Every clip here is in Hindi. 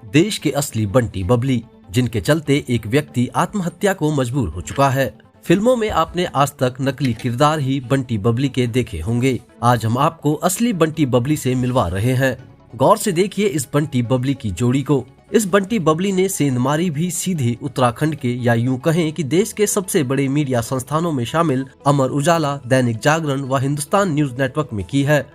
देश के असली बंटी बबली, जिनके चलते एक व्यक्ति आत्महत्या को मजबूर हो चुका है। फिल्मों में आपने आज तक नकली किरदार ही बंटी बबली के देखे होंगे। आज हम आपको असली बंटी बबली से मिलवा रहे हैं। गौर से देखिए इस बंटी बबली की जोड़ी को। इस बंटी बबली ने सेंधमारी भी सीधे उत्तराखंड के, या यूं कहें कि देश के सबसे बड़े मीडिया संस्थानों में शामिल अमर उजाला, दैनिक जागरण व हिंदुस्तान न्यूज नेटवर्क में की है।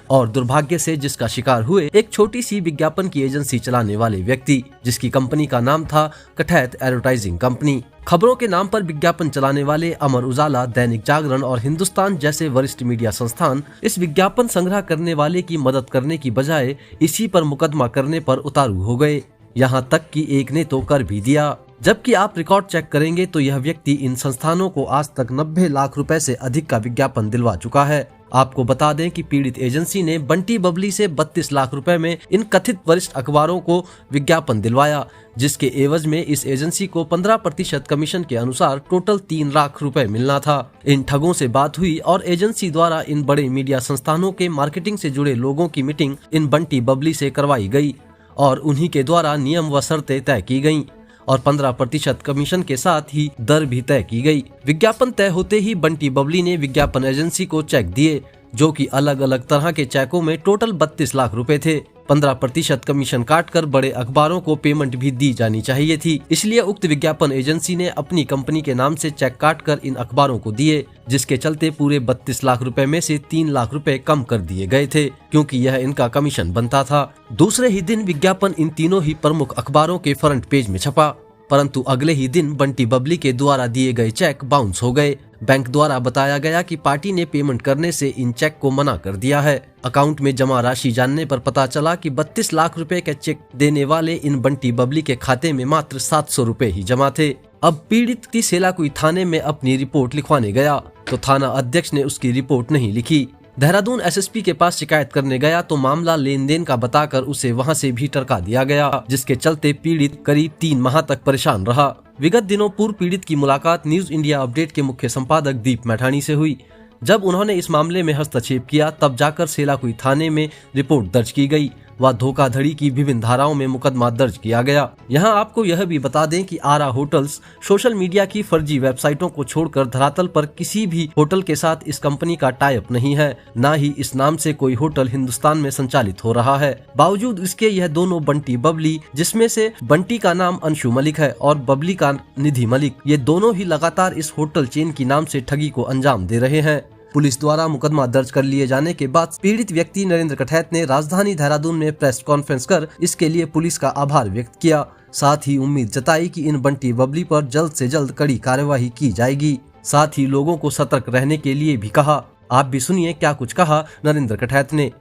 और दुर्भाग्य से जिसका शिकार हुए एक छोटी सी विज्ञापन की एजेंसी चलाने वाले व्यक्ति, जिसकी कंपनी का नाम था कठैत एडवर्टाइजिंग कंपनी। खबरों के नाम पर विज्ञापन चलाने वाले अमर उजाला, दैनिक जागरण और हिंदुस्तान जैसे वरिष्ठ मीडिया संस्थान इस विज्ञापन संग्रह करने वाले की मदद करने की बजाय इसी पर मुकदमा करने पर उतारू हो गए। यहाँ तक कि एक ने तो कर भी दिया। जबकि आप रिकॉर्ड चेक करेंगे तो यह व्यक्ति इन संस्थानों को आज तक 90 लाख रुपए से अधिक का विज्ञापन दिलवा चुका है। आपको बता दें कि पीड़ित एजेंसी ने बंटी बबली से 32 लाख रुपए में इन कथित वरिष्ठ अखबारों को विज्ञापन दिलवाया, जिसके एवज में इस एजेंसी को 15% कमीशन के अनुसार टोटल 3 लाख रुपए मिलना था। इन ठगों से बात हुई और एजेंसी द्वारा इन बड़े मीडिया संस्थानों के मार्केटिंग से जुड़े लोगों की मीटिंग इन बंटी बबली से करवाई गई और उन्हीं के द्वारा नियम व शर्तें तय की गयी और 15% कमीशन के साथ ही दर भी तय की गई। विज्ञापन तय होते ही बंटी बबली ने विज्ञापन एजेंसी को चेक दिए, जो कि अलग अलग तरह के चेकों में टोटल 32 लाख रुपए थे। 15% कमीशन काटकर बड़े अखबारों को पेमेंट भी दी जानी चाहिए थी। इसलिए उक्त विज्ञापन एजेंसी ने अपनी कंपनी के नाम से चेक काटकर इन अखबारों को दिए, जिसके चलते पूरे 32 लाख रुपए में से 3 लाख रुपए कम कर दिए गए थे, क्योंकि यह इनका कमीशन बनता था। दूसरे ही दिन विज्ञापन इन तीनों ही प्रमुख अखबारों के फ्रंट पेज में छपा, परंतु अगले ही दिन बंटी बबली के द्वारा दिए गए चेक बाउंस हो गए। बैंक द्वारा बताया गया कि पार्टी ने पेमेंट करने से इन चेक को मना कर दिया है। अकाउंट में जमा राशि जानने पर पता चला कि 32 लाख रुपए के चेक देने वाले इन बंटी बबली के खाते में मात्र 700 रुपए ही जमा थे। अब पीड़ित सेलाकुई थाने में अपनी रिपोर्ट लिखवाने गया तो थाना अध्यक्ष ने उसकी रिपोर्ट नहीं लिखी। देहरादून एसएसपी के पास शिकायत करने गया तो मामला लेन देन का बताकर उसे वहां से भी टरका दिया गया, जिसके चलते पीड़ित करीब 3 माह तक परेशान रहा। विगत दिनों पूर्व पीड़ित की मुलाकात न्यूज इंडिया अपडेट के मुख्य संपादक दीप मैठाणी से हुई। जब उन्होंने इस मामले में हस्तक्षेप किया तब जाकर सेलाकुई थाने में रिपोर्ट दर्ज की गई व धोखाधड़ी की विभिन्न धाराओं में मुकदमा दर्ज किया गया। यहाँ आपको यह भी बता दें कि आरा होटल्स सोशल मीडिया की फर्जी वेबसाइटों को छोड़कर धरातल पर किसी भी होटल के साथ इस कंपनी का टाई अप नहीं है, न ही इस नाम से कोई होटल हिंदुस्तान में संचालित हो रहा है। बावजूद इसके यह दोनों बंटी बबली, जिसमें से बंटी का नाम अंशु मलिक है और बबली का निधि मलिक, ये दोनों ही लगातार इस होटल चेन की नाम से ठगी को अंजाम दे रहे हैं। पुलिस द्वारा मुकदमा दर्ज कर लिए जाने के बाद पीड़ित व्यक्ति नरेंद्र कठैत ने राजधानी देहरादून में प्रेस कॉन्फ्रेंस कर इसके लिए पुलिस का आभार व्यक्त किया। साथ ही उम्मीद जताई कि इन बंटी बबली पर जल्द से जल्द कड़ी कार्यवाही की जाएगी। साथ ही लोगों को सतर्क रहने के लिए भी कहा। आप भी सुनिए क्या कुछ कहा नरेंद्र कठैत ने।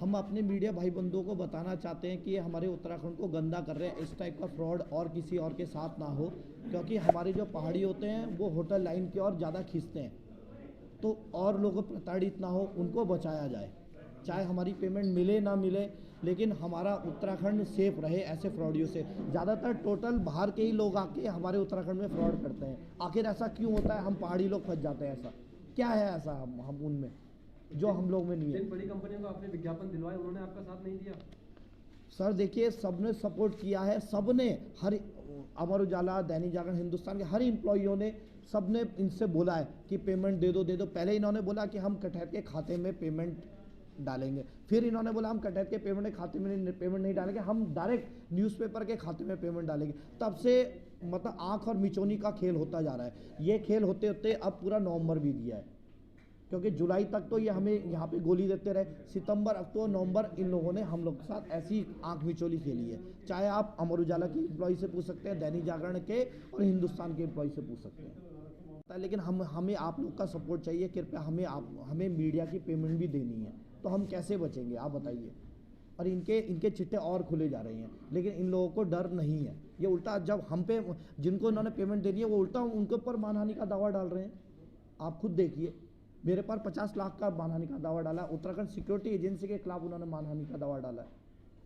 हम अपने मीडिया भाई बंधुओं को बताना चाहते हैं कि ये हमारे उत्तराखंड को गंदा कर रहे हैं। इस टाइप का फ्रॉड और किसी और के साथ ना हो, क्योंकि हमारे जो पहाड़ी होते हैं वो होटल लाइन की ओर ज़्यादा खींचते हैं, तो और लोग प्रताड़ित ना हो, उनको बचाया जाए। चाहे हमारी पेमेंट मिले ना मिले, लेकिन हमारा उत्तराखंड सेफ रहे ऐसे फ्रॉडियों से। ज़्यादातर टोटल बाहर के ही लोग आके हमारे उत्तराखंड में फ्रॉड करते हैं। आखिर ऐसा क्यों होता है? हम पहाड़ी लोग फंस जाते हैं। ऐसा क्या है ऐसा हम उनमें जो हम लोग में नहीं है? बड़ी कंपनियों को आपने विज्ञापन दिलवाए, उन्होंने आपका साथ नहीं दिया? सर देखिए, सबने सपोर्ट किया है, सबने, हर अमर उजाला, दैनिक जागरण, हिंदुस्तान के हर एम्प्लॉइयों ने, सबने इनसे बोला है कि पेमेंट दे दो। पहले इन्होंने बोला कि हम कठैत के खाते में पेमेंट डालेंगे, फिर इन्होंने बोला हम कठैत के पेमेंट के खाते में पेमेंट नहीं डालेंगे, हम डायरेक्ट न्यूज़पेपर के खाते में पेमेंट डालेंगे। तब से मतलब आँख और मिचौनी का खेल होता जा रहा है। ये खेल होते होते अब पूरा नवंबर भी दिया है, क्योंकि जुलाई तक तो ये हमें यहाँ पे गोली देते रहे। सितंबर, अक्टूबर, नवंबर इन लोगों ने हम लोग के साथ ऐसी आंख मिचोली खेली है। चाहे आप अमर उजाला के एम्प्लॉय से पूछ सकते हैं, दैनिक जागरण के और हिंदुस्तान के एम्प्लॉय से पूछ सकते हैं। लेकिन हमें आप लोग का सपोर्ट चाहिए। कृपया हमें मीडिया की पेमेंट भी देनी है, तो हम कैसे बचेंगे आप बताइए। और इनके चिट्टे और खुले जा रहे हैं, लेकिन इन लोगों को डर नहीं है। ये उल्टा जब हम पे, जिनको इन्होंने पेमेंट देनी है, वो उल्टा उनके ऊपर मानहानि का दावा डाल रहे हैं। आप खुद देखिए, मेरे पर 50 लाख का मानहानि का दावा डाला। उत्तराखंड सिक्योरिटी एजेंसी के खिलाफ उन्होंने मानहानि का दावा डाला है।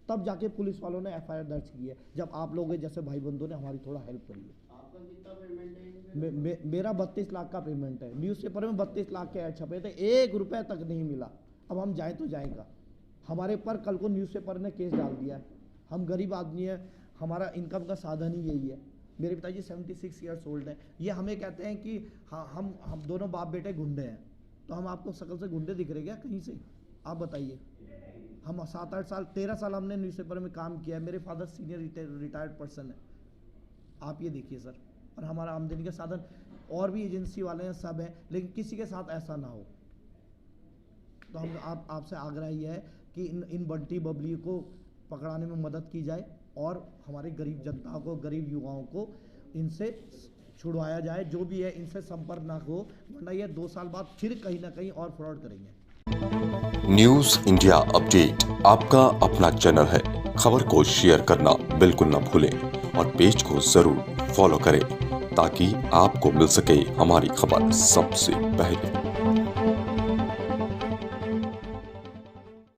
तब जाके पुलिस वालों ने एफआईआर दर्ज की है, जब आप लोग जैसे भाई बंधुओं ने हमारी थोड़ा हेल्प करी है। आपका कितना पेमेंट है? मेरा 32 लाख का पेमेंट है। न्यूज़पेपर में 32 लाख के ऐड छपे थे, 1 रुपये तक नहीं मिला। अब हम जाएं तो जाएगा, हमारे पर कल को न्यूज़पेपर ने केस डाल दिया है। हम गरीब आदमी है, हमारा इनकम का साधन ही यही है। मेरे पिताजी 76 ईयर्स ओल्ड हैं, ये हमें कहते हैं कि हाँ हम दोनों बाप बेटे गुंडे हैं। तो हम आपको शकल से गुंडे दिख रहे क्या कहीं से? आप बताइए। हम 7-8 साल 13 साल हमने न्यूज़पेपर में काम किया है। मेरे फादर सीनियर रिटायर्ड पर्सन है। आप ये देखिए सर, और हमारा आमदनी का साधन और भी एजेंसी वाले हैं, सब हैं, लेकिन किसी के साथ ऐसा ना हो। तो हम आपसे आग्रह ये है कि इन बंटी बबली को पकड़ाने में मदद की जाए और हमारे गरीब जनता को, गरीब युवाओं को इनसे छुड़वाया जाए। जो भी है इनसे संपर्क ना हो, वरना ये 2 साल बाद फिर कहीं ना कहीं और फ्रॉड करेंगे। न्यूज़ इंडिया अपडेट आपका अपना चैनल है। खबर को शेयर करना बिल्कुल न भूलें और पेज को जरूर फॉलो करें ताकि आपको मिल सके हमारी खबर सबसे पहले।